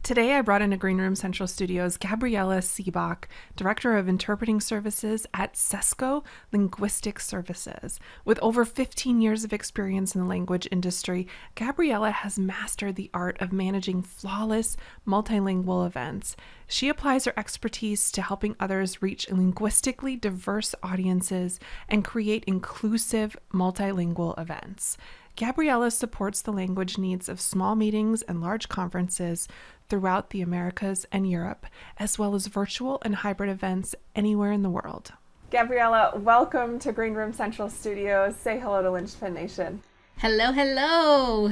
Today, I brought into Greenroom Central Studios Gabriela Siebach, Director of Interpreting Services at Sesco Linguistic Services. With over 15 years of experience in the language industry, Gabriela has mastered the art of managing flawless multilingual events. She applies her expertise to helping others reach linguistically diverse audiences and create inclusive multilingual events. Gabriela supports the language needs of small meetings and large conferences throughout the Americas and Europe, as well as virtual and hybrid events anywhere in the world. Gabriela, welcome to Greenroom Central Studios. Say hello to Linchpin Nation. Hello, hello.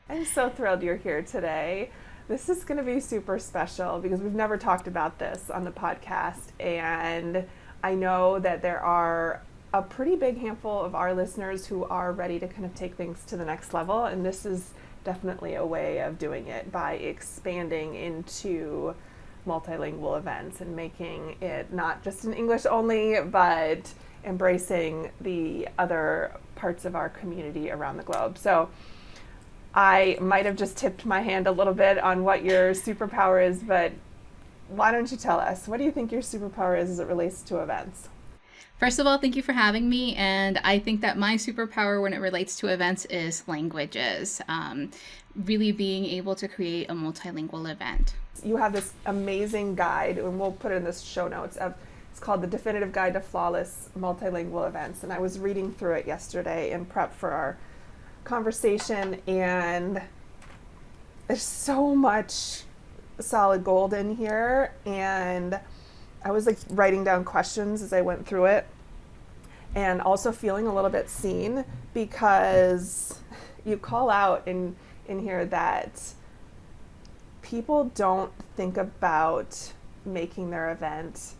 I'm so thrilled you're here today. This is going to be super special because we've never talked about this on the podcast, and I know that there are a pretty big handful of our listeners who are ready to kind of take things to the next level, and this is definitely a way of doing it by expanding into multilingual events and making it not just in English only, but embracing the other parts of our community around the globe. So I might have just tipped my hand a little bit on what your superpower is, but why don't you tell us? What do you think your superpower is as it relates to events? First of all, thank you for having me. And I think that my superpower when it relates to events is languages. Really being able to create a multilingual event. You have this amazing guide, and we'll put it in the show notes, it's called The Definitive Guide to Flawless Multilingual Events. And I was reading through it yesterday in prep for our conversation, and there's so much solid gold in here. And I was like writing down questions as I went through it, and also feeling a little bit seen because you call out in here that people don't think about making their event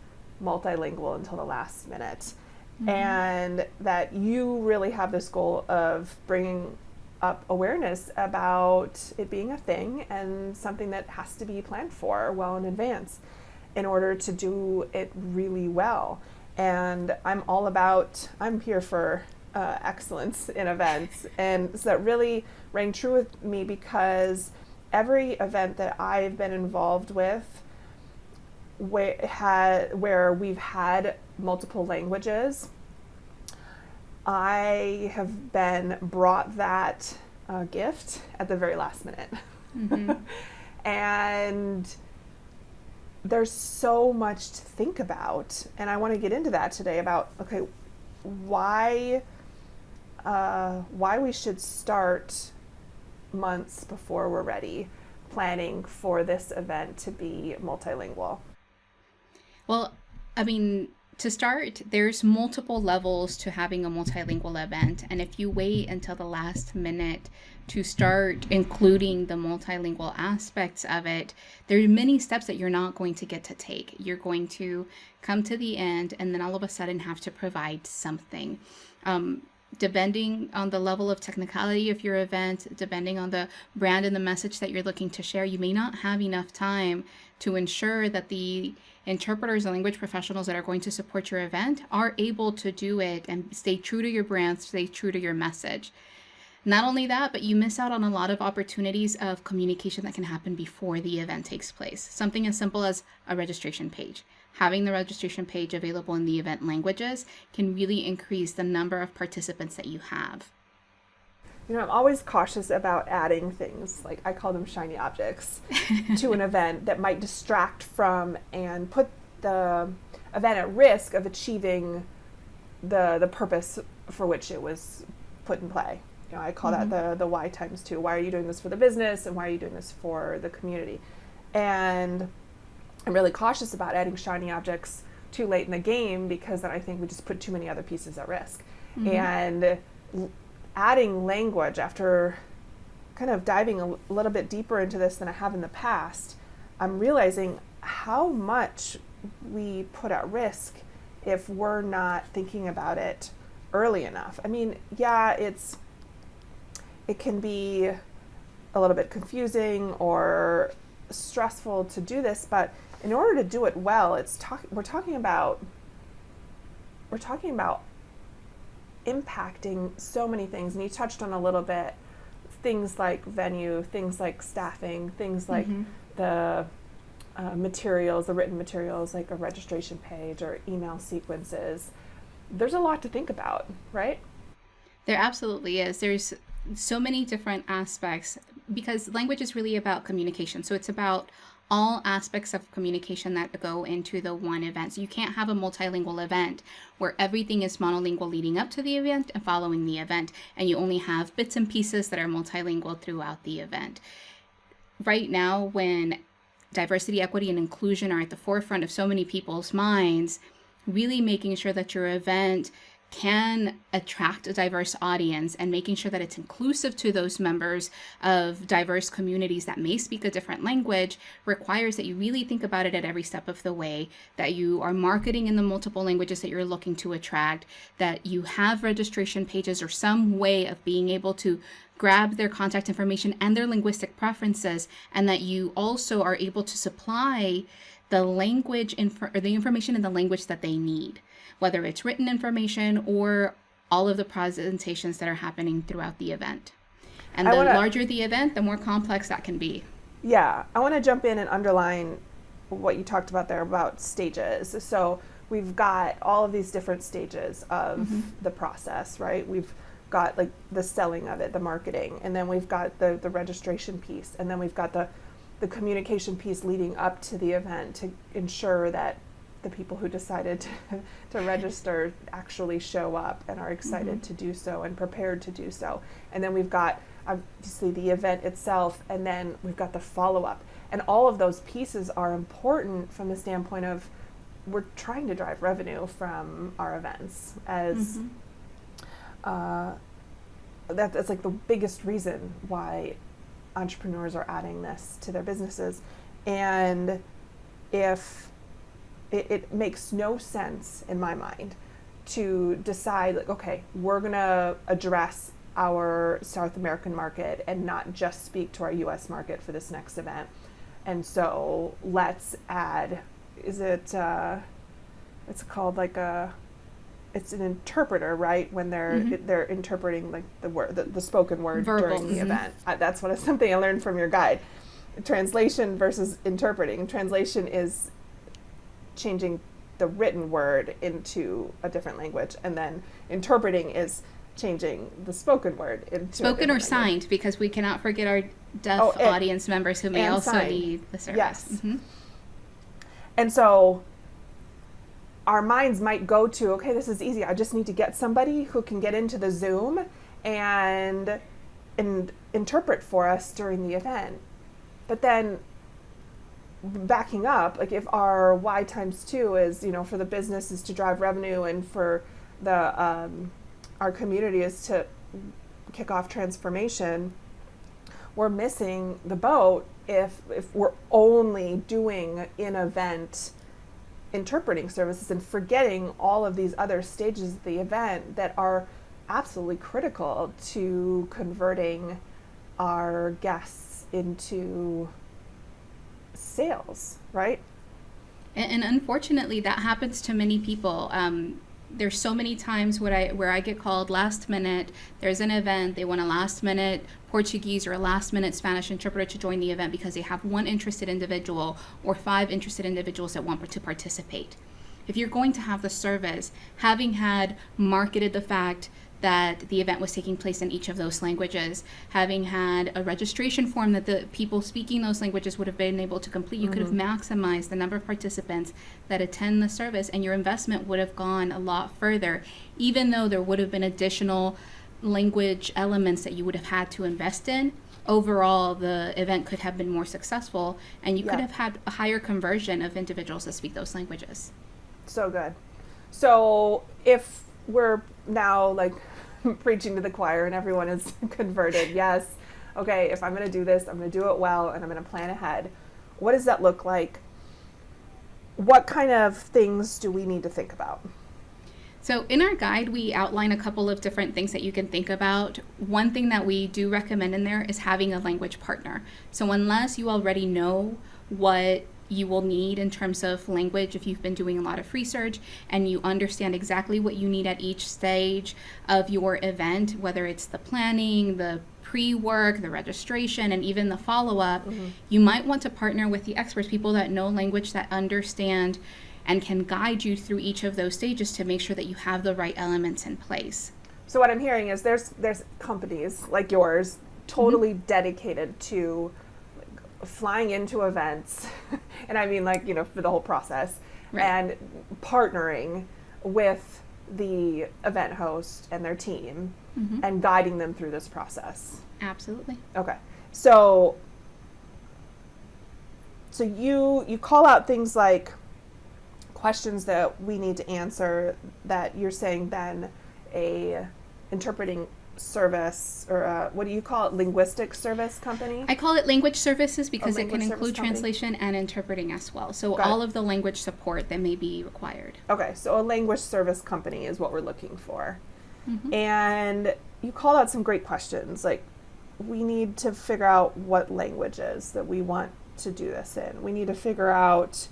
multilingual until the last minute. Mm-hmm. And that you really have this goal of bringing up awareness about it being a thing and something that has to be planned for well in advance in order to do it really well. And I'm here for excellence in events. And so that really rang true with me because every event that I've been involved with where we've had multiple languages, I have been brought that gift at the very last minute. Mm-hmm. And there's so much to think about, and I want to get into that today about, okay, why we should start months before we're ready planning for this event to be multilingual. Well, I mean, to start, there's multiple levels to having a multilingual event. And if you wait until the last minute to start including the multilingual aspects of it, there are many steps that you're not going to get to take. You're going to come to the end and then all of a sudden have to provide something. Depending on the level of technicality of your event, depending on the brand and the message that you're looking to share, you may not have enough time to ensure that the interpreters and language professionals that are going to support your event are able to do it and stay true to your brand, stay true to your message. Not only that, but you miss out on a lot of opportunities of communication that can happen before the event takes place. Something as simple as a registration page. Having the registration page available in the event languages can really increase the number of participants that you have. You know, I'm always cautious about adding things, like I call them shiny objects, to an event that might distract from and put the event at risk of achieving the purpose for which it was put in play. You know, I call that the Y times 2. Why are you doing this for the business, and why are you doing this for the community? And I'm really cautious about adding shiny objects too late in the game because then I think we just put too many other pieces at risk. Mm-hmm. And adding language after kind of diving a little bit deeper into this than I have in the past, I'm realizing how much we put at risk if we're not thinking about it early enough. I mean, yeah, it can be a little bit confusing or stressful to do this, but in order to do it well, we're talking about impacting so many things. And you touched on a little bit things like venue, things like staffing, things like the materials, the written materials, like a registration page or email sequences. There's a lot to think about, right? There absolutely is. There's so many different aspects because language is really about communication. So it's about all aspects of communication that go into the one event. So you can't have a multilingual event where everything is monolingual leading up to the event and following the event, and you only have bits and pieces that are multilingual throughout the event. Right now, when diversity, equity, and inclusion are at the forefront of so many people's minds, really making sure that your event can attract a diverse audience and making sure that it's inclusive to those members of diverse communities that may speak a different language requires that you really think about it at every step of the way, that you are marketing in the multiple languages that you're looking to attract, that you have registration pages or some way of being able to grab their contact information and their linguistic preferences, and that you also are able to supply the language or the information in the language that they need, whether it's written information or all of the presentations that are happening throughout the event. And the larger the event, the more complex that can be. Yeah, I want to jump in and underline what you talked about there about stages. So we've got all of these different stages of the process, right? We've got like the selling of it, the marketing, and then we've got the registration piece, and then we've got the communication piece leading up to the event to ensure that the people who decided to register actually show up and are excited to do so and prepared to do so. And then we've got obviously the event itself, and then we've got the follow-up. And all of those pieces are important from the standpoint of we're trying to drive revenue from our events as that's like the biggest reason why entrepreneurs are adding this to their businesses. And if it makes no sense in my mind to decide like, okay, we're gonna address our South American market and not just speak to our US market for this next event. And so let's add, it's called like it's an interpreter, right? When they're interpreting like the word, the spoken word verbal during the event. That's something I learned from your guide. Translation versus interpreting. Translation is changing the written word into a different language, and then interpreting is changing the spoken word into spoken or signed language. Because we cannot forget our deaf audience members who may also need the service. Yes. And so our minds might go to, okay, this is easy. I just need to get somebody who can get into the Zoom and interpret for us during the event. But then backing up, like if our Y times 2 is, for the business is to drive revenue, and for the our community is to kick off transformation, we're missing the boat if we're only doing in-event interpreting services and forgetting all of these other stages of the event that are absolutely critical to converting our guests into sales, right? And unfortunately, that happens to many people. There's so many times where I get called last minute. There's an event, they want a last minute Portuguese or a last minute Spanish interpreter to join the event because they have one interested individual or 5 interested individuals that want to participate. If you're going to have the service, having had marketed the fact that the event was taking place in each of those languages, having had a registration form that the people speaking those languages would have been able to complete, you could have maximized the number of participants that attend the service, and your investment would have gone a lot further, even though there would have been additional language elements that you would have had to invest in. Overall, the event could have been more successful, and you could have had a higher conversion of individuals that speak those languages. So good. So if we're now like preaching to the choir and everyone is converted, yes, okay, if I'm going to do this, I'm going to do it well, and I'm going to plan ahead. What does that look like? What kind of things do we need to think about? So in our guide, we outline a couple of different things that you can think about. One thing that we do recommend in there is having a language partner. So unless you already know what you will need in terms of language if you've been doing a lot of research and you understand exactly what you need at each stage of your event, whether it's the planning, the pre-work, the registration, and even the follow-up. You might want to partner with the experts, people that know language, that understand and can guide you through each of those stages to make sure that you have the right elements in place. So what I'm hearing is there's companies like yours totally dedicated to flying into events, and I mean, like, for the whole process, Right. and partnering with the event host and their team and guiding them through this process. Absolutely. Okay. So you call out things like questions that we need to answer, that you're saying then a interpreting service, or what do you call it, linguistic service company? I call it language services because it language can service include company. translation and interpreting as well. So Got all it. of the language support that may be required. Okay, so a language service company is what we're looking for. And you called out some great questions, like we need to figure out what languages that we want to do this in. We need to figure out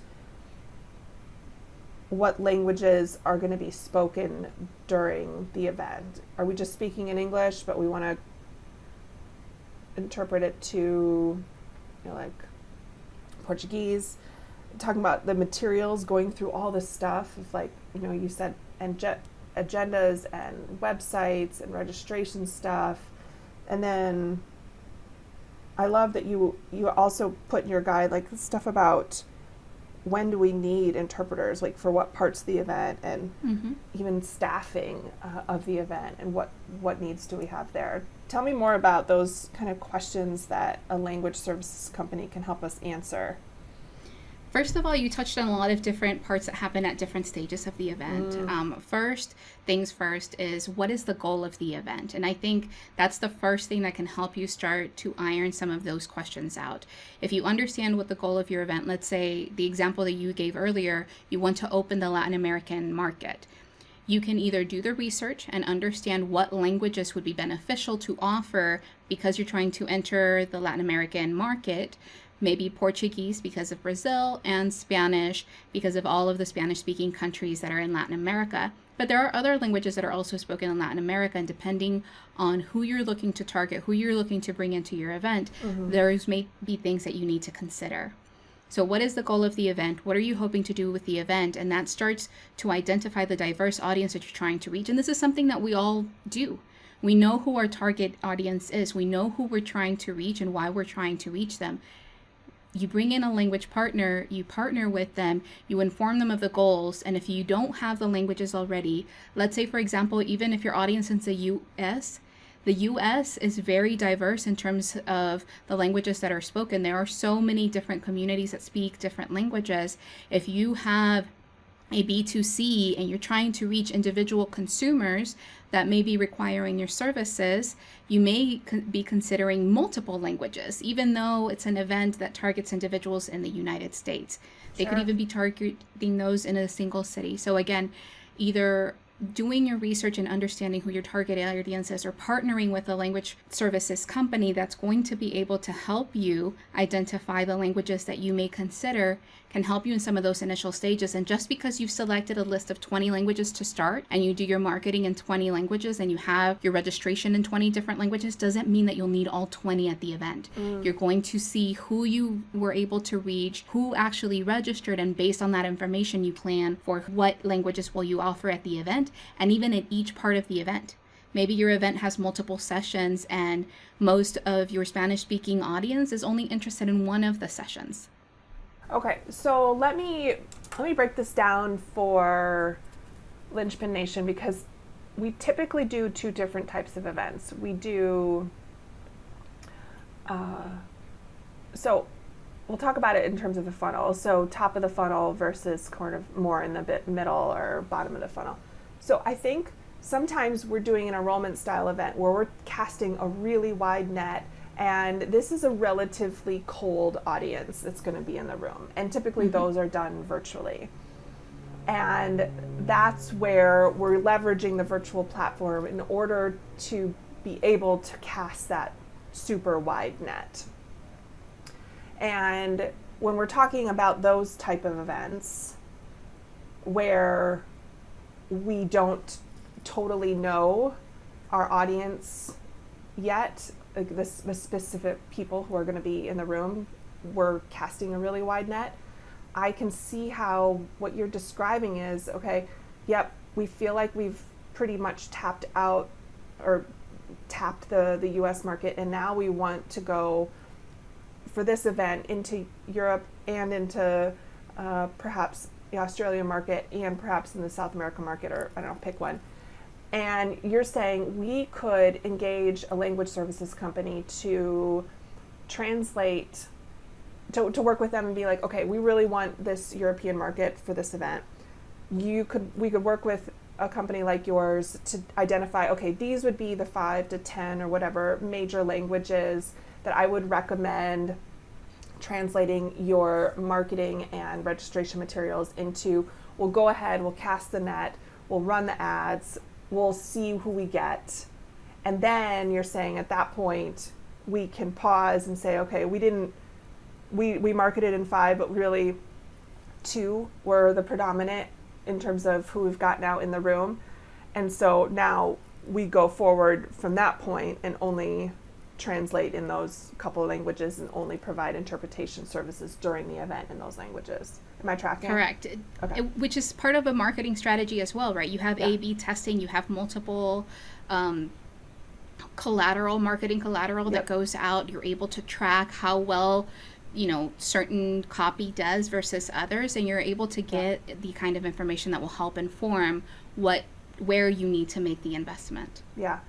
what languages are going to be spoken during the event. Are we just speaking in English, but we want to interpret it to, like Portuguese? Talking about the materials, going through all this stuff of, like, you said, agendas and websites and registration stuff. And then I love that you also put in your guide, like, stuff about when do we need interpreters, like for what parts of the event, and even staffing of the event, and what needs do we have there. Tell me more about those kind of questions that a language services company can help us answer. First of all, you touched on a lot of different parts that happen at different stages of the event. First things first is, what is the goal of the event? And I think that's the first thing that can help you start to iron some of those questions out. If you understand what the goal of your event, let's say the example that you gave earlier, you want to open the Latin American market. You can either do the research and understand what languages would be beneficial to offer because you're trying to enter the Latin American market. Maybe Portuguese because of Brazil, and Spanish because of all of the Spanish-speaking countries that are in Latin America. But there are other languages that are also spoken in Latin America, and depending on who you're looking to target, who you're looking to bring into your event, those may be things that you need to consider. So what is the goal of the event? What are you hoping to do with the event? And that starts to identify the diverse audience that you're trying to reach. And this is something that we all do. We know who our target audience is. We know who we're trying to reach and why we're trying to reach them. You bring in a language partner, you partner with them, you inform them of the goals, and if you don't have the languages already, let's say, for example, even if your audience is the US is very diverse in terms of the languages that are spoken. There are so many different communities that speak different languages. If you have a B2C and you're trying to reach individual consumers that may be requiring your services, you may be considering multiple languages, even though it's an event that targets individuals in the United States. They could even be targeting those in a single city. So again, either doing your research and understanding who your target audience is, or partnering with a language services company that's going to be able to help you identify the languages that you may consider, can help you in some of those initial stages. And just because you've selected a list of 20 languages to start, and you do your marketing in 20 languages, and you have your registration in 20 different languages, doesn't mean that you'll need all 20 at the event. You're going to see who you were able to reach, who actually registered, and based on that information, you plan for what languages will you offer at the event, and even at each part of the event. Maybe your event has multiple sessions and most of your Spanish-speaking audience is only interested in one of the sessions. Okay, so let me break this down for Linchpin Nation, because we typically do two different types of events. We do, so we'll talk about it in terms of the funnel. So top of the funnel versus kind of more in the middle or bottom of the funnel. So I think sometimes we're doing an enrollment style event where we're casting a really wide net, and this is a relatively cold audience that's going to be in the room. And typically those are done virtually. And that's where we're leveraging the virtual platform in order to be able to cast that super wide net. And when we're talking about those type of events where we don't totally know our audience yet, like the specific people who are going to be in the room, we're casting a really wide net. I can see how what you're describing is, okay, yep, we feel like we've pretty much tapped out or tapped the US market, and now we want to go for this event into Europe and into perhaps the Australian market and perhaps in the South American market, or I don't know, pick one. And you're saying we could engage a language services company to translate, to work with them and be like, okay, we really want this European market for this event. We could work with a company like yours to identify, okay, these would be the 5 to 10 or whatever major languages that I would recommend translating your marketing and registration materials into. We'll go ahead, we'll cast the net, we'll run the ads, we'll see who we get. And then you're saying at that point, we can pause and say, okay, we marketed in 5, but really 2 were the predominant in terms of who we've got now in the room. And so now we go forward from that point and only translate in those couple of languages and only provide interpretation services during the event in those languages. Am I tracking? Correct. Okay. Which is part of a marketing strategy as well, right? You have Yeah. A/B testing, you have multiple marketing collateral Yep. that goes out. You're able to track how well, certain copy does versus others, and you're able to get the kind of information that will help inform where you need to make the investment. Yeah.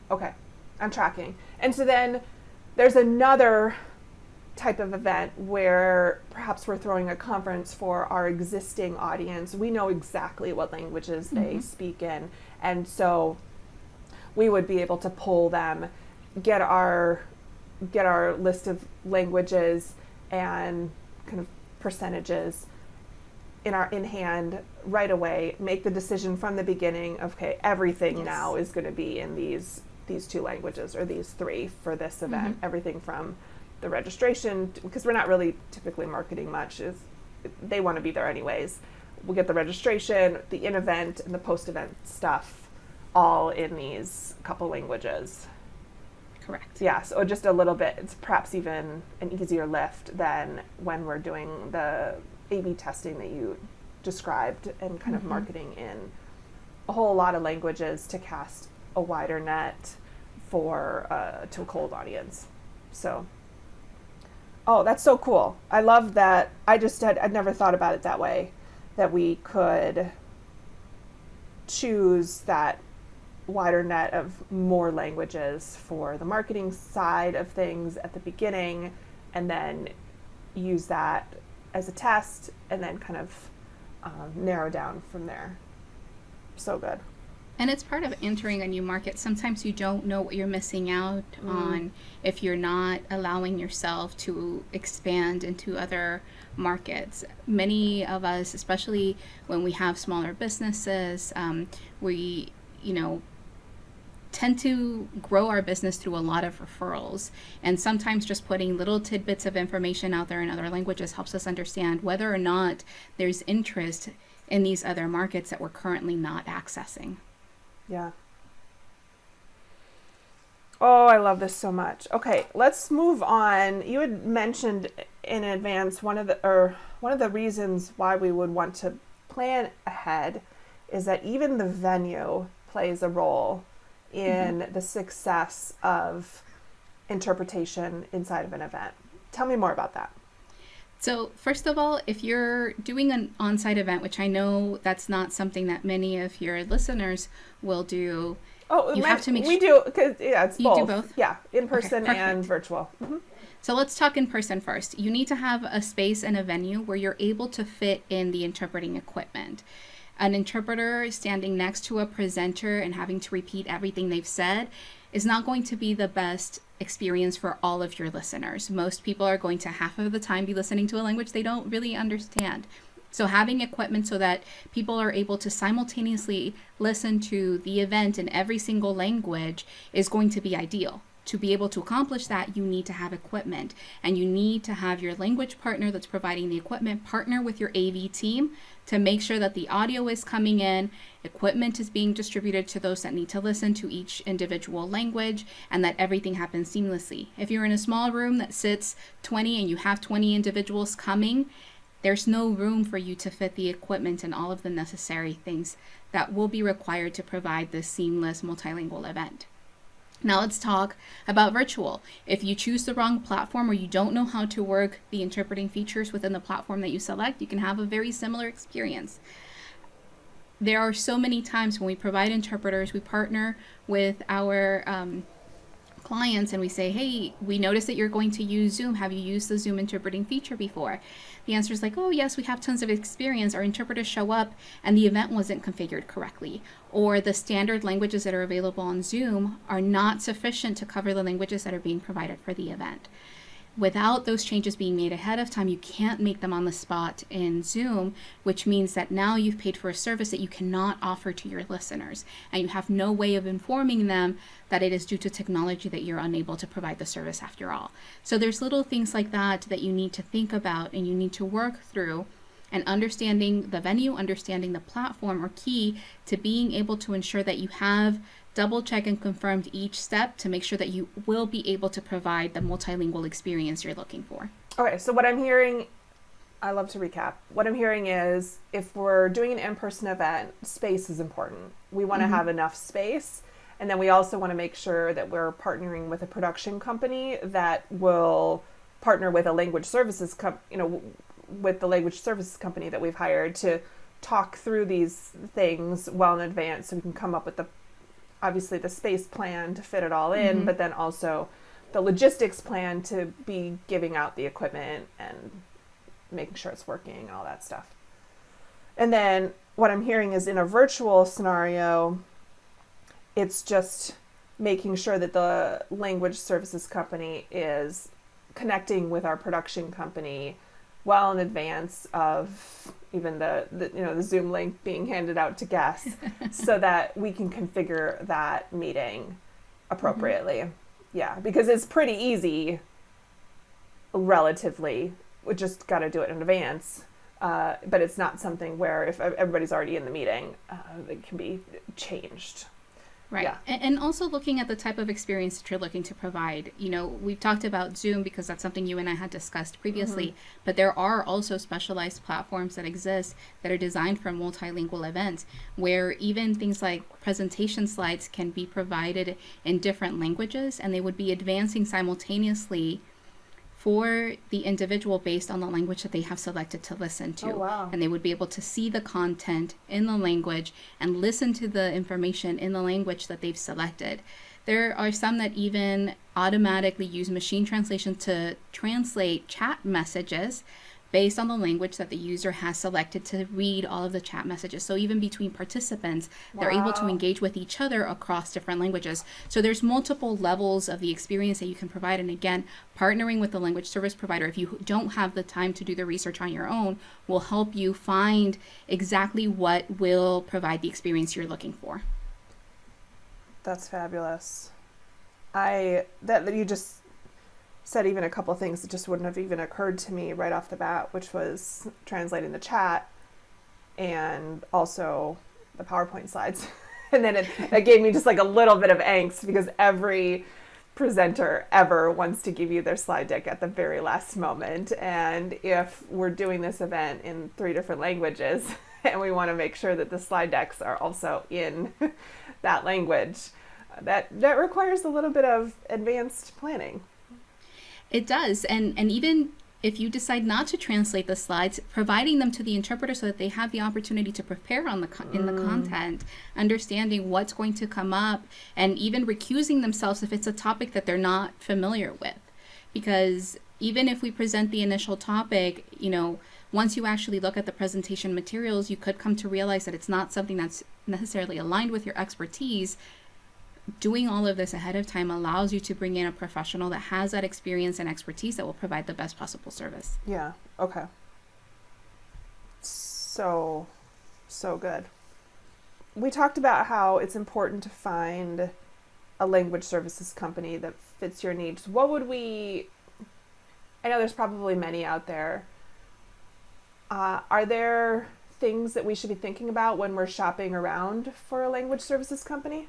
Okay. I'm tracking. And so then there's another type of event where perhaps we're throwing a conference for our existing audience. We know exactly what languages they speak in. And so we would be able to pull them, get our list of languages and kind of percentages in hand right away, make the decision from the beginning of, okay, everything now is going to be in these 2 languages or these 3 for this event. Everything from the registration, because we're not really typically marketing much, is they want to be there anyways. We'll get the registration, the in-event and the post-event stuff all in these couple languages. Correct. Yeah, so just a little bit, it's perhaps even an easier lift than when we're doing the A/B testing that you described and kind of marketing in a whole lot of languages to cast a wider net for to a cold audience. So, oh, that's so cool. I love that. I'd never thought about it that way, that we could choose that wider net of more languages for the marketing side of things at the beginning, and then use that as a test and then kind of narrow down from there. So good. And it's part of entering a new market. Sometimes you don't know what you're missing out on if you're not allowing yourself to expand into other markets. Many of us, especially when we have smaller businesses, we, tend to grow our business through a lot of referrals. And sometimes just putting little tidbits of information out there in other languages helps us understand whether or not there's interest in these other markets that we're currently not accessing. Yeah. Oh, I love this so much. Okay, let's move on. You had mentioned in advance one of the reasons why we would want to plan ahead is that even the venue plays a role in the success of interpretation inside of an event. Tell me more about that. So first of all, if you're doing an on-site event, which I know that's not something that many of your listeners will do, you have to make we do, because it's both. You do both? Yeah, in person Okay, and virtual. So let's talk in person first. You need to have a space and a venue where you're able to fit in the interpreting equipment. An interpreter standing next to a presenter and having to repeat everything they've said is not going to be the best experience for all of your listeners. Most people are going to half of the time be listening to a language they don't really understand. So having equipment so that people are able to simultaneously listen to the event in every single language is going to be ideal To be able to accomplish that, you need to have equipment, and you need to have your language partner that's providing the equipment partner with your AV team to make sure that the audio is coming in, equipment is being distributed to those that need to listen to each individual language, and that everything happens seamlessly. If you're in a small room that sits 20 and you have 20 individuals coming, there's no room for you to fit the equipment and all of the necessary things that will be required to provide this seamless multilingual event. Now let's talk about virtual. If you choose the wrong platform or you don't know how to work the interpreting features within the platform that you select, you can have a very similar experience. There are so many times when we provide interpreters, we partner with our clients and we say, hey, we noticed that you're going to use Zoom. Have you used the Zoom interpreting feature before? The answer is like, oh yes, we have tons of experience. Our interpreters show up and the event wasn't configured correctly. Or the standard languages that are available on Zoom are not sufficient to cover the languages that are being provided for the event. Without those changes being made ahead of time, you can't make them on the spot in Zoom, which means that now you've paid for a service that you cannot offer to your listeners, and you have no way of informing them that it is due to technology that you're unable to provide the service after all. So there's little things like that that you need to think about and you need to work through, and understanding the venue, understanding the platform are key to being able to ensure that you have double check and confirmed each step to make sure that you will be able to provide the multilingual experience you're looking for. Okay, so what I'm hearing, I love to recap. What I'm hearing is if we're doing an in-person event, space is important. We want to have enough space. And then we also want to make sure that we're partnering with a production company that will partner with a language services with the language services company that we've hired to talk through these things well in advance so we can come up with obviously the space plan to fit it all in, but then also the logistics plan to be giving out the equipment and making sure it's working and all that stuff. And then what I'm hearing is in a virtual scenario, it's just making sure that the language services company is connecting with our production company well in advance of even the Zoom link being handed out to guests so that we can configure that meeting appropriately. Yeah, because it's pretty easy relatively. We just got to do it in advance. But it's not something where if everybody's already in the meeting, it can be changed. Right. Yeah. And also looking at the type of experience that you're looking to provide. We've talked about Zoom because that's something you and I had discussed previously, but there are also specialized platforms that exist that are designed for multilingual events where even things like presentation slides can be provided in different languages and they would be advancing simultaneously for the individual based on the language that they have selected to listen to. Oh, wow. And they would be able to see the content in the language and listen to the information in the language that they've selected. There are some that even automatically use machine translation to translate chat messages based on the language that the user has selected to read all of the chat messages. So even between participants, they're able to engage with each other across different languages. So there's multiple levels of the experience that you can provide. And again, partnering with the language service provider, if you don't have the time to do the research on your own, will help you find exactly what will provide the experience you're looking for. That's fabulous. That you just said even a couple of things that just wouldn't have even occurred to me right off the bat, which was translating the chat and also the PowerPoint slides. And then it gave me just like a little bit of angst because every presenter ever wants to give you their slide deck at the very last moment. And if we're doing this event in 3 different languages and we want to make sure that the slide decks are also in that language, that requires a little bit of advanced planning. It does. And even if you decide not to translate the slides, providing them to the interpreter so that they have the opportunity to prepare on in the content, understanding what's going to come up, and even recusing themselves if it's a topic that they're not familiar with. Because even if we present the initial topic, once you actually look at the presentation materials, you could come to realize that it's not something that's necessarily aligned with your expertise. Doing all of this ahead of time allows you to bring in a professional that has that experience and expertise that will provide the best possible service. Yeah. Okay. So good. We talked about how it's important to find a language services company that fits your needs, what would we, I know there's probably many out there. Are there things that we should be thinking about when we're shopping around for a language services company?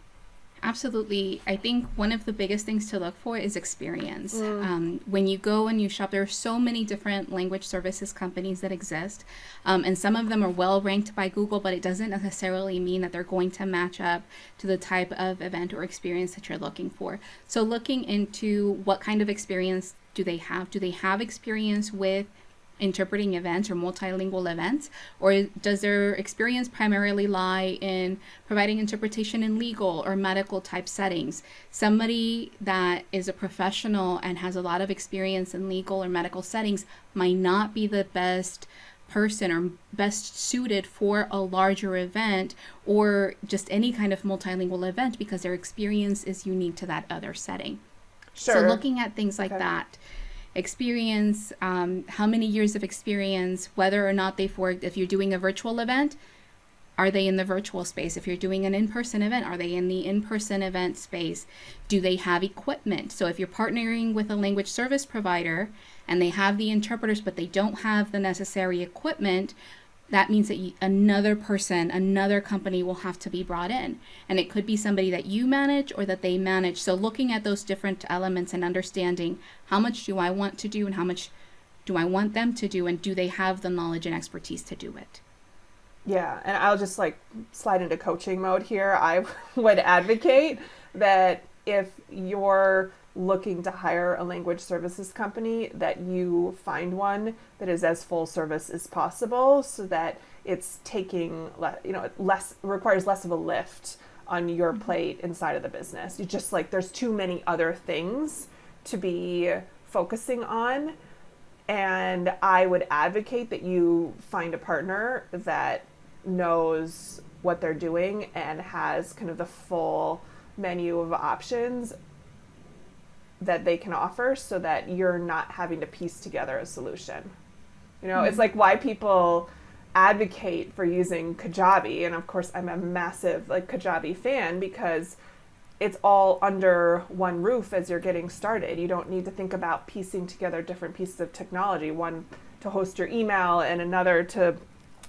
Absolutely. I think one of the biggest things to look for is experience. When you go and you shop, there are so many different language services companies that exist. And some of them are well ranked by Google, but it doesn't necessarily mean that they're going to match up to the type of event or experience that you're looking for. So looking into what kind of experience do they have? Do they have experience with interpreting events or multilingual events, or does their experience primarily lie in providing interpretation in legal or medical type settings? Somebody that is a professional and has a lot of experience in legal or medical settings might not be the best person or best suited for a larger event or just any kind of multilingual event because their experience is unique to that other setting. Sure. So looking at things like that, experience, how many years of experience, whether or not they've worked, if you're doing a virtual event, are they in the virtual space? If you're doing an in-person event, are they in the in-person event space? Do they have equipment? So if you're partnering with a language service provider and they have the interpreters, but they don't have the necessary equipment, that means that another person, another company will have to be brought in. And it could be somebody that you manage or that they manage. So looking at those different elements and understanding how much do I want to do and how much do I want them to do, and do they have the knowledge and expertise to do it? Yeah, and I'll just like slide into coaching mode here. I would advocate that if you're looking to hire a language services company, that you find one that is as full service as possible, so that it's taking requires less of a lift on your plate inside of the business. You just like, there's too many other things to be focusing on, and I would advocate that you find a partner that knows what they're doing and has kind of the full menu of options that they can offer, so that you're not having to piece together a solution. It's like why people advocate for using Kajabi. And of course, I'm a massive Kajabi fan, because it's all under one roof as you're getting started. You don't need to think about piecing together different pieces of technology, one to host your email and another to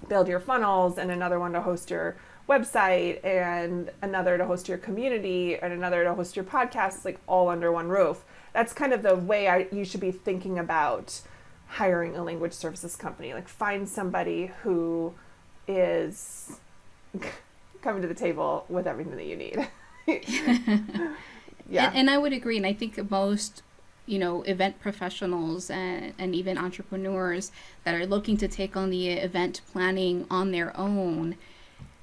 build your funnels and another one to host your website and another to host your community and another to host your podcast. It's like all under one roof. That's kind of the way you should be thinking about hiring a language services company. Like, find somebody who is coming to the table with everything that you need. Yeah. And I would agree. And I think most event professionals and even entrepreneurs that are looking to take on the event planning on their own,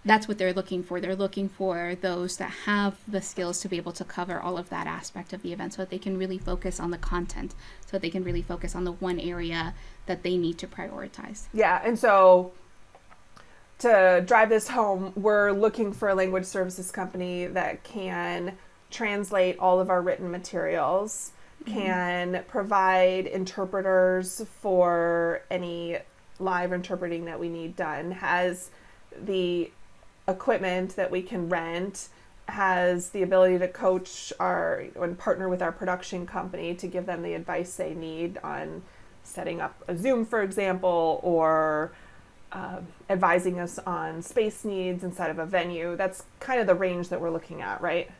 that's what they're looking for. They're looking for those that have the skills to be able to cover all of that aspect of the event, so that they can really focus on the content, so that they can really focus on the one area that they need to prioritize. Yeah. And so to drive this home, we're looking for a language services company that can translate all of our written materials, can provide interpreters for any live interpreting that we need done, has the equipment that we can rent, has the ability to coach and partner with our production company to give them the advice they need on setting up a Zoom, for example, or advising us on space needs inside of a venue. That's kind of the range that we're looking at, right?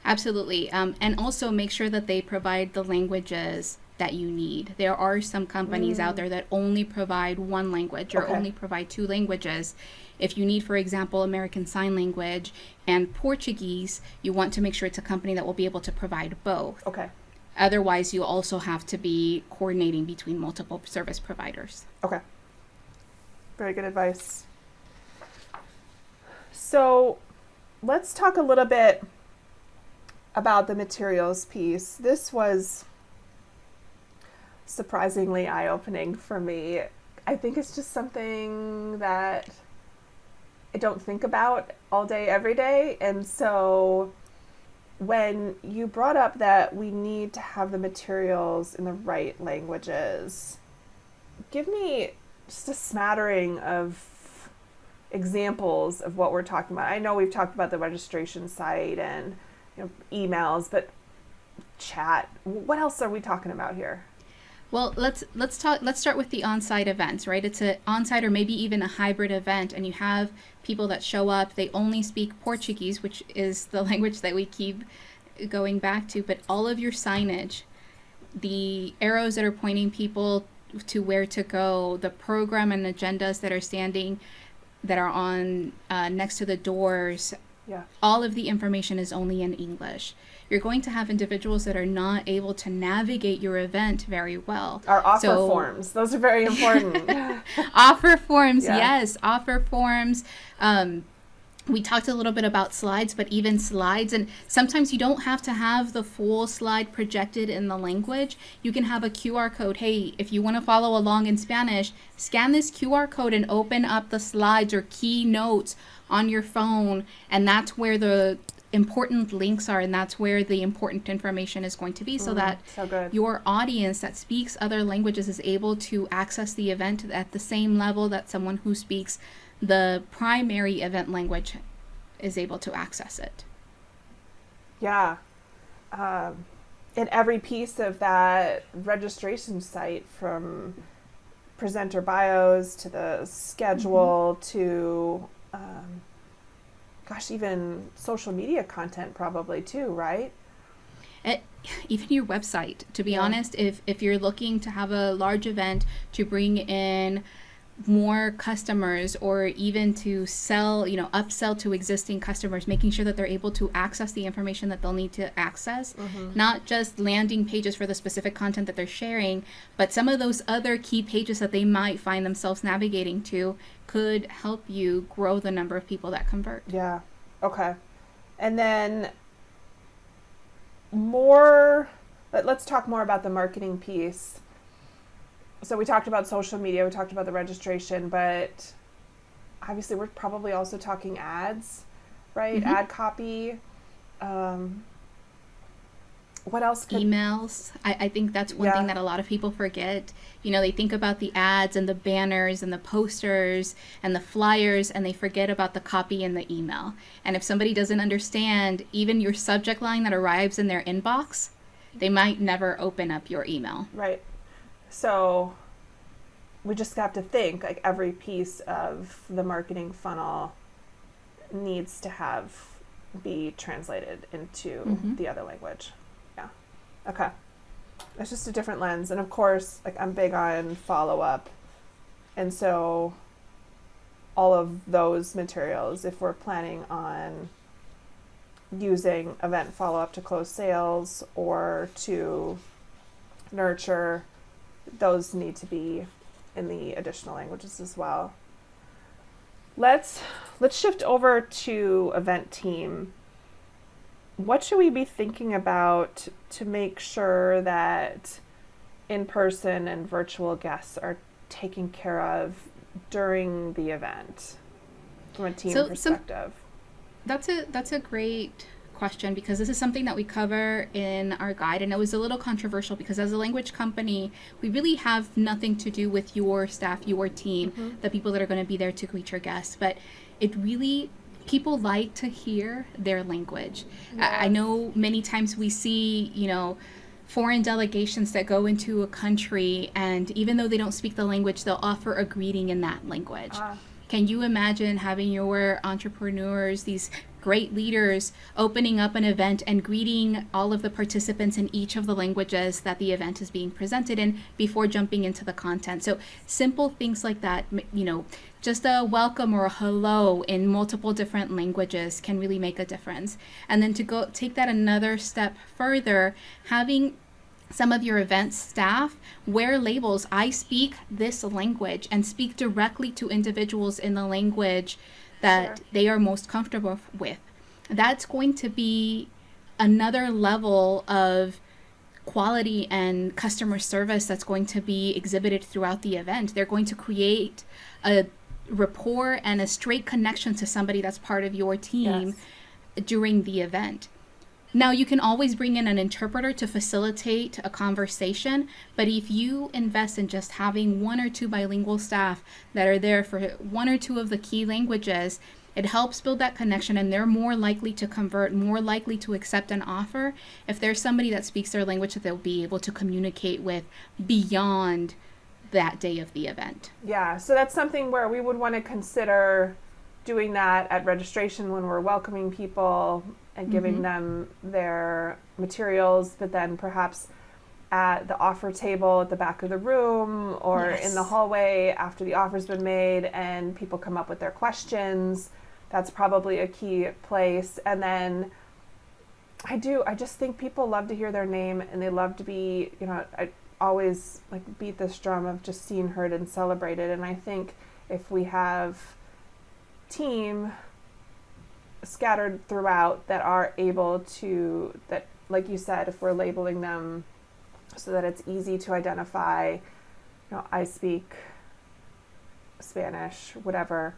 Absolutely. And also make sure that they provide the languages that you need. There are some companies out there that only provide one language or only provide two languages. If you need, for example, American Sign Language and Portuguese, you want to make sure it's a company that will be able to provide both. Okay. Otherwise, you also have to be coordinating between multiple service providers. Okay. Very good advice. So let's talk a little bit about the materials piece. This was surprisingly eye-opening for me. I think it's just something that I don't think about all day, every day. And so when you brought up that we need to have the materials in the right languages, give me just a smattering of examples of what we're talking about. I know we've talked about the registration site and emails, but chat. What else are we talking about here? Well, let's start with the on-site events, right? It's an on-site or maybe even a hybrid event, and you have people that show up, they only speak Portuguese, which is the language that we keep going back to, but all of your signage, the arrows that are pointing people to where to go, the program and agendas that are on next to the doors, all of the information is only in English. You're going to have individuals that are not able to navigate your event very well. Our offer forms, those are very important. Offer forms, yes, offer forms. We talked a little bit about slides, but even slides, and sometimes you don't have to have the full slide projected in the language. You can have a QR code. Hey, if you want to follow along in Spanish, scan this QR code and open up the slides or keynotes on your phone, and that's where the important links are, and that's where the important information is going to be, so that your audience that speaks other languages is able to access the event at the same level that someone who speaks the primary event language is able to access it. Yeah. In every piece of that registration site, from presenter bios to the schedule to even social media content probably too, right? Even your website, to be honest, if you're looking to have a large event to bring in more customers, or even to sell, upsell to existing customers, making sure that they're able to access the information that they'll need to access, not just landing pages for the specific content that they're sharing, but some of those other key pages that they might find themselves navigating to could help you grow the number of people that convert. Yeah. Okay. And then let's talk more about the marketing piece. So we talked about social media, we talked about the registration, but obviously we're probably also talking ads, right? Ad copy. What else? Emails. I think that's one thing that a lot of people forget. They think about the ads and the banners and the posters and the flyers, and they forget about the copy and the email. And if somebody doesn't understand even your subject line that arrives in their inbox, they might never open up your email. Right. So we just have to think, like, every piece of the marketing funnel needs to be translated into the other language. Yeah. Okay. It's just a different lens. And of course, like, I'm big on follow-up. And so all of those materials, if we're planning on using event follow-up to close sales or to nurture, those need to be in the additional languages as well. Let's shift over to event team. What should we be thinking about to make sure that in-person and virtual guests are taken care of during the event from a team perspective? That's a great question, because this is something that we cover in our guide, and it was a little controversial because as a language company, we really have nothing to do with your staff, your team, the people that are going to be there to greet your guests, but people like to hear their language. I know many times we see, foreign delegations that go into a country, and even though they don't speak the language, they'll offer a greeting in that language. Can you imagine having your entrepreneurs, these great leaders, opening up an event and greeting all of the participants in each of the languages that the event is being presented in before jumping into the content? So simple things like that, just a welcome or a hello in multiple different languages can really make a difference. And then to go take that another step further, having some of your event staff wear labels. I speak this language, and speak directly to individuals in the language that they are most comfortable with. That's going to be another level of quality and customer service that's going to be exhibited throughout the event. They're going to create a rapport and a straight connection to somebody that's part of your team during the event. Now, you can always bring in an interpreter to facilitate a conversation, but if you invest in just having one or two bilingual staff that are there for one or two of the key languages, it helps build that connection, and they're more likely to convert, more likely to accept an offer if there's somebody that speaks their language that they'll be able to communicate with beyond that day of the event. Yeah, so that's something where we would want to consider doing that at registration when we're welcoming people and giving them their materials, but then perhaps at the offer table at the back of the room or in the hallway after the offer's been made and people come up with their questions. That's probably a key place. And then I just think people love to hear their name, and they love to be, I always like beat this drum of just seen, heard, and celebrated. And I think if we have team scattered throughout that are able to, that, like you said, if we're labeling them so that it's easy to identify, I speak Spanish, whatever,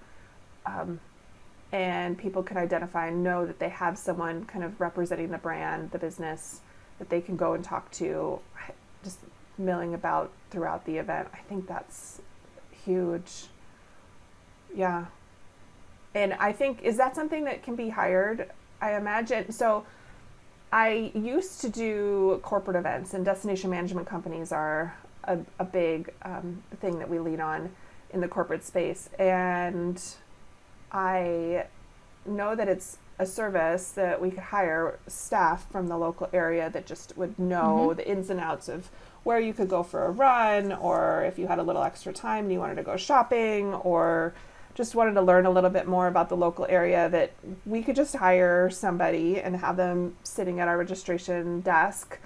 and people can identify and know that they have someone kind of representing the brand, the business, that they can go and talk to, just milling about throughout the event. I think that's huge. Yeah. And I think, is that something that can be hired? I imagine. So I used to do corporate events, and destination management companies are a big thing that we lean on in the corporate space. And I know that it's a service that we could hire staff from the local area that just would know the ins and outs of where you could go for a run, or if you had a little extra time and you wanted to go shopping, or just wanted to learn a little bit more about the local area, that we could just hire somebody and have them sitting at our registration desk,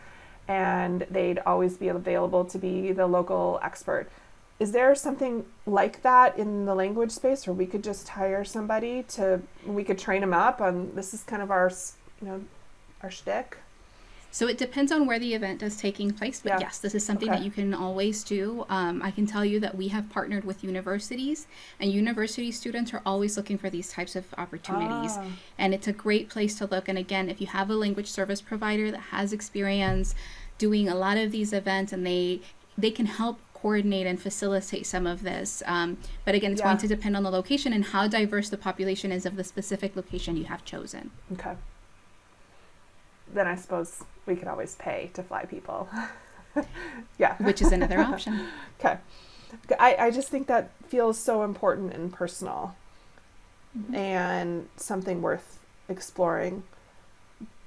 and they'd always be available to be the local expert. Is there something like that in the language space where we could just hire somebody we could train them up on, this is kind of our shtick? So it depends on where the event is taking place, but yes, this is something that you can always do. I can tell you that we have partnered with universities, and university students are always looking for these types of opportunities. And it's a great place to look. And again, if you have a language service provider that has experience doing a lot of these events, and they can help coordinate and facilitate some of this. But again, it's going to depend on the location and how diverse the population is of the specific location you have chosen. Okay. Then I suppose we could always pay to fly people. Yeah. Which is another option. Okay. I just think that feels so important and personal and something worth exploring.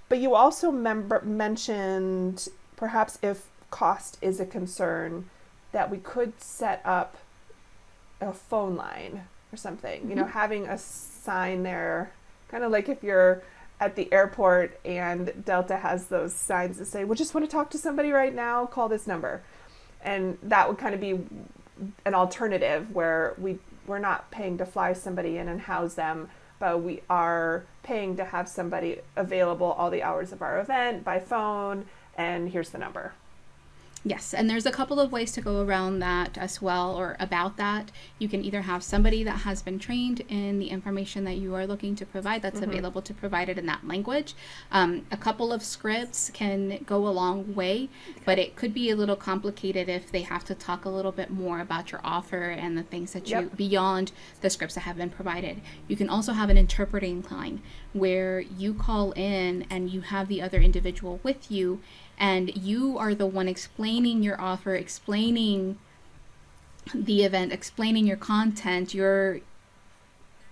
But you also mentioned perhaps if cost is a concern, that we could set up a phone line or something, having a sign there, kind of like if you're at the airport and Delta has those signs that say, we just want to talk to somebody right now, call this number. And that would kind of be an alternative where we're not paying to fly somebody in and house them, but we are paying to have somebody available all the hours of our event by phone, and here's the number. Yes, and there's a couple of ways to go around that as well, or about that. You can either have somebody that has been trained in the information that you are looking to provide that's available to provide it in that language. A couple of scripts can go a long way, but it could be a little complicated if they have to talk a little bit more about your offer and the things that you, beyond the scripts that have been provided. You can also have an interpreting line where you call in and you have the other individual with you, and you are the one explaining your offer, explaining the event, explaining your content, your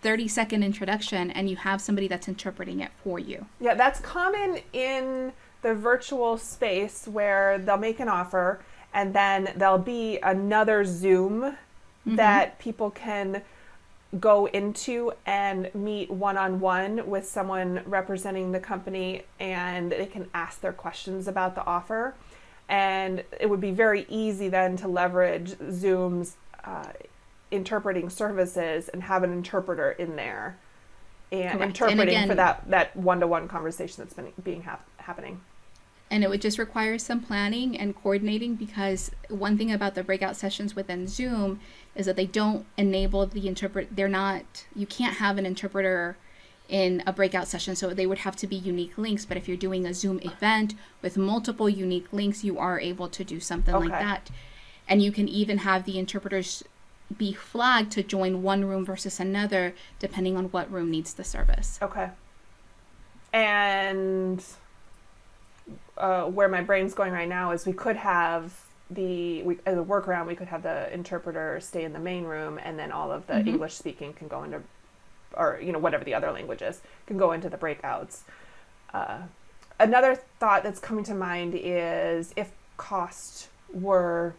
30-second introduction, and you have somebody that's interpreting it for you. Yeah, that's common in the virtual space where they'll make an offer and then there'll be another Zoom that people can go into and meet one-on-one with someone representing the company, and they can ask their questions about the offer. And it would be very easy then to leverage Zoom's interpreting services and have an interpreter in there and interpreting for that one-to-one conversation that's been happening. And it would just require some planning and coordinating, because one thing about the breakout sessions within Zoom is that they don't enable the interpret. You can't have an interpreter in a breakout session. So they would have to be unique links. But if you're doing a Zoom event with multiple unique links, you are able to do something like that. And you can even have the interpreters be flagged to join one room versus another, depending on what room needs the service. Okay. And where my brain's going right now is we could have the workaround, we could have the interpreter stay in the main room, and then all of the English speaking can go into, or, you know, whatever the other language is, can go into the breakouts. Another thought that's coming to mind is if cost were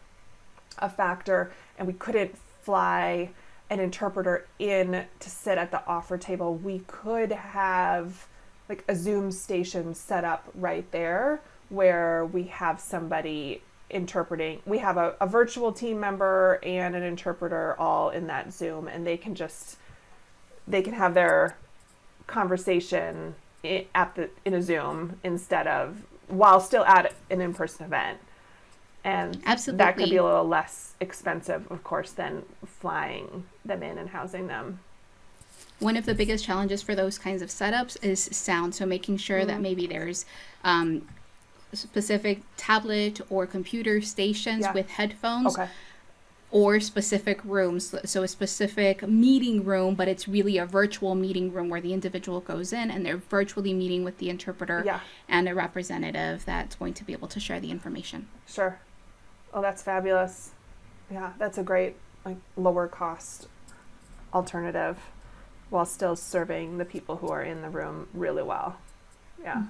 a factor and we couldn't fly an interpreter in to sit at the offer table, we could have like a Zoom station set up right there where we have somebody interpreting. We have a virtual team member and an interpreter all in that Zoom, and they can have their conversation in a Zoom instead of while still at an in-person event. And Absolutely. That could be a little less expensive, of course, than flying them in and housing them. One of the biggest challenges for those kinds of setups is sound. So making sure that maybe there's specific tablet or computer stations with headphones. Or specific rooms. So a specific meeting room, but it's really a virtual meeting room where the individual goes in and they're virtually meeting with the interpreter and a representative that's going to be able to share the information. Sure. Oh, that's fabulous. Yeah, that's a great, like, lower cost alternative while still serving the people who are in the room really well. Yeah.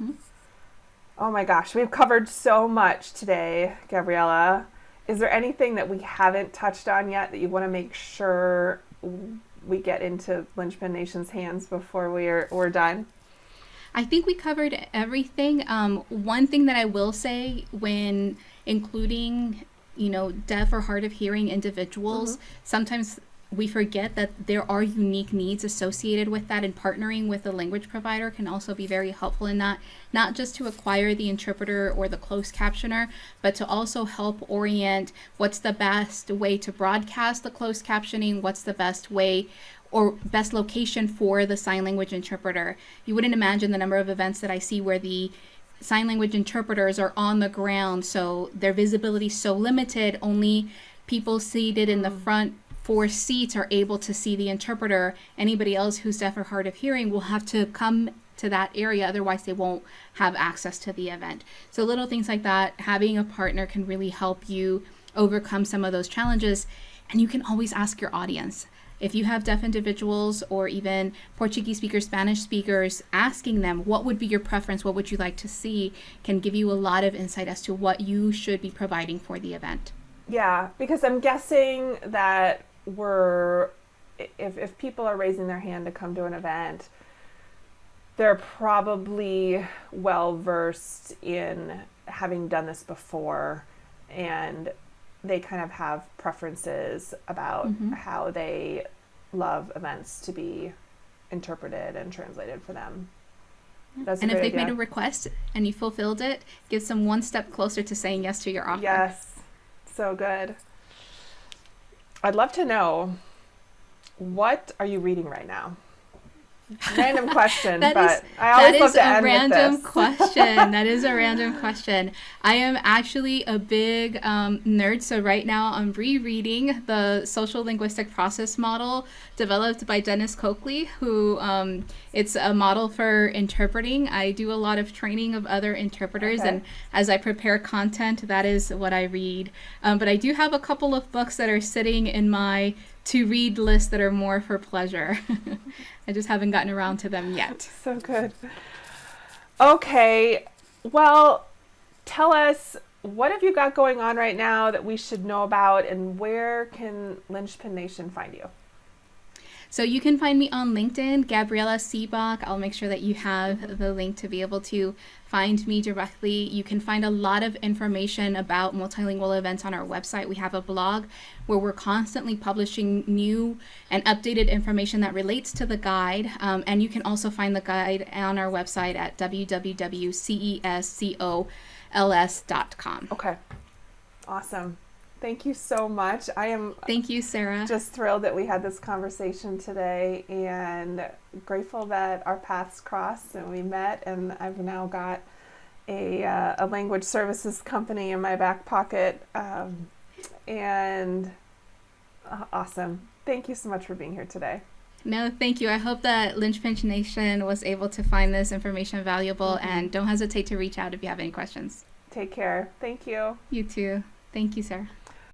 Oh my gosh, we've covered so much today, Gabriela. Is there anything that we haven't touched on yet that you want to make sure we get into Linchpin Nation's hands before we're done? I think we covered everything. One thing that I will say when including, deaf or hard of hearing individuals, sometimes we forget that there are unique needs associated with that, and partnering with a language provider can also be very helpful in that, not just to acquire the interpreter or the closed captioner, but to also help orient what's the best way to broadcast the closed captioning, what's the best way or best location for the sign language interpreter. You wouldn't imagine the number of events that I see where the sign language interpreters are on the ground, so their visibility is so limited, only people seated in the front 4 seats are able to see the interpreter. Anybody else who's deaf or hard of hearing will have to come to that area, otherwise they won't have access to the event. So little things like that, having a partner can really help you overcome some of those challenges. And you can always ask your audience. If you have deaf individuals or even Portuguese speakers, Spanish speakers, asking them what would be your preference, what would you like to see, can give you a lot of insight as to what you should be providing for the event. Yeah, because I'm guessing that if people are raising their hand to come to an event, they're probably well versed in having done this before, and they kind of have preferences about how they love events to be interpreted and translated for them. That's a and if great they've idea. made a request and you fulfilled it, gives them one step closer to saying yes to your offer. Yes, so good. I'd love to know, what are you reading right now? Random question, but I always love to end with this. That is a random question. That is a random question. I am actually a big nerd, so right now I'm rereading the social linguistic process model developed by Dennis Coakley, who it's a model for interpreting. I do a lot of training of other interpreters, and as I prepare content, that is what I read. But I do have a couple of books that are sitting in my to-read list that are more for pleasure. I just haven't gotten around to them yet. So good. Okay, well, tell us, what have you got going on right now that we should know about, and where can Linchpin Nation find you? So you can find me on LinkedIn, Gabriela Siebach. I'll make sure that you have the link to be able to find me directly. You can find a lot of information about multilingual events on our website. We have a blog where we're constantly publishing new and updated information that relates to the guide. And you can also find the guide on our website at www.cescols.com. Okay, awesome. Thank you so much. I am Thank you, Sarah. just thrilled that we had this conversation today and grateful that our paths crossed and we met, and I've now got a language services company in my back pocket, and awesome. Thank you so much for being here today. No, thank you. I hope that Linchpin Nation was able to find this information valuable, and don't hesitate to reach out if you have any questions. Take care. Thank you. You too. Thank you, Sarah.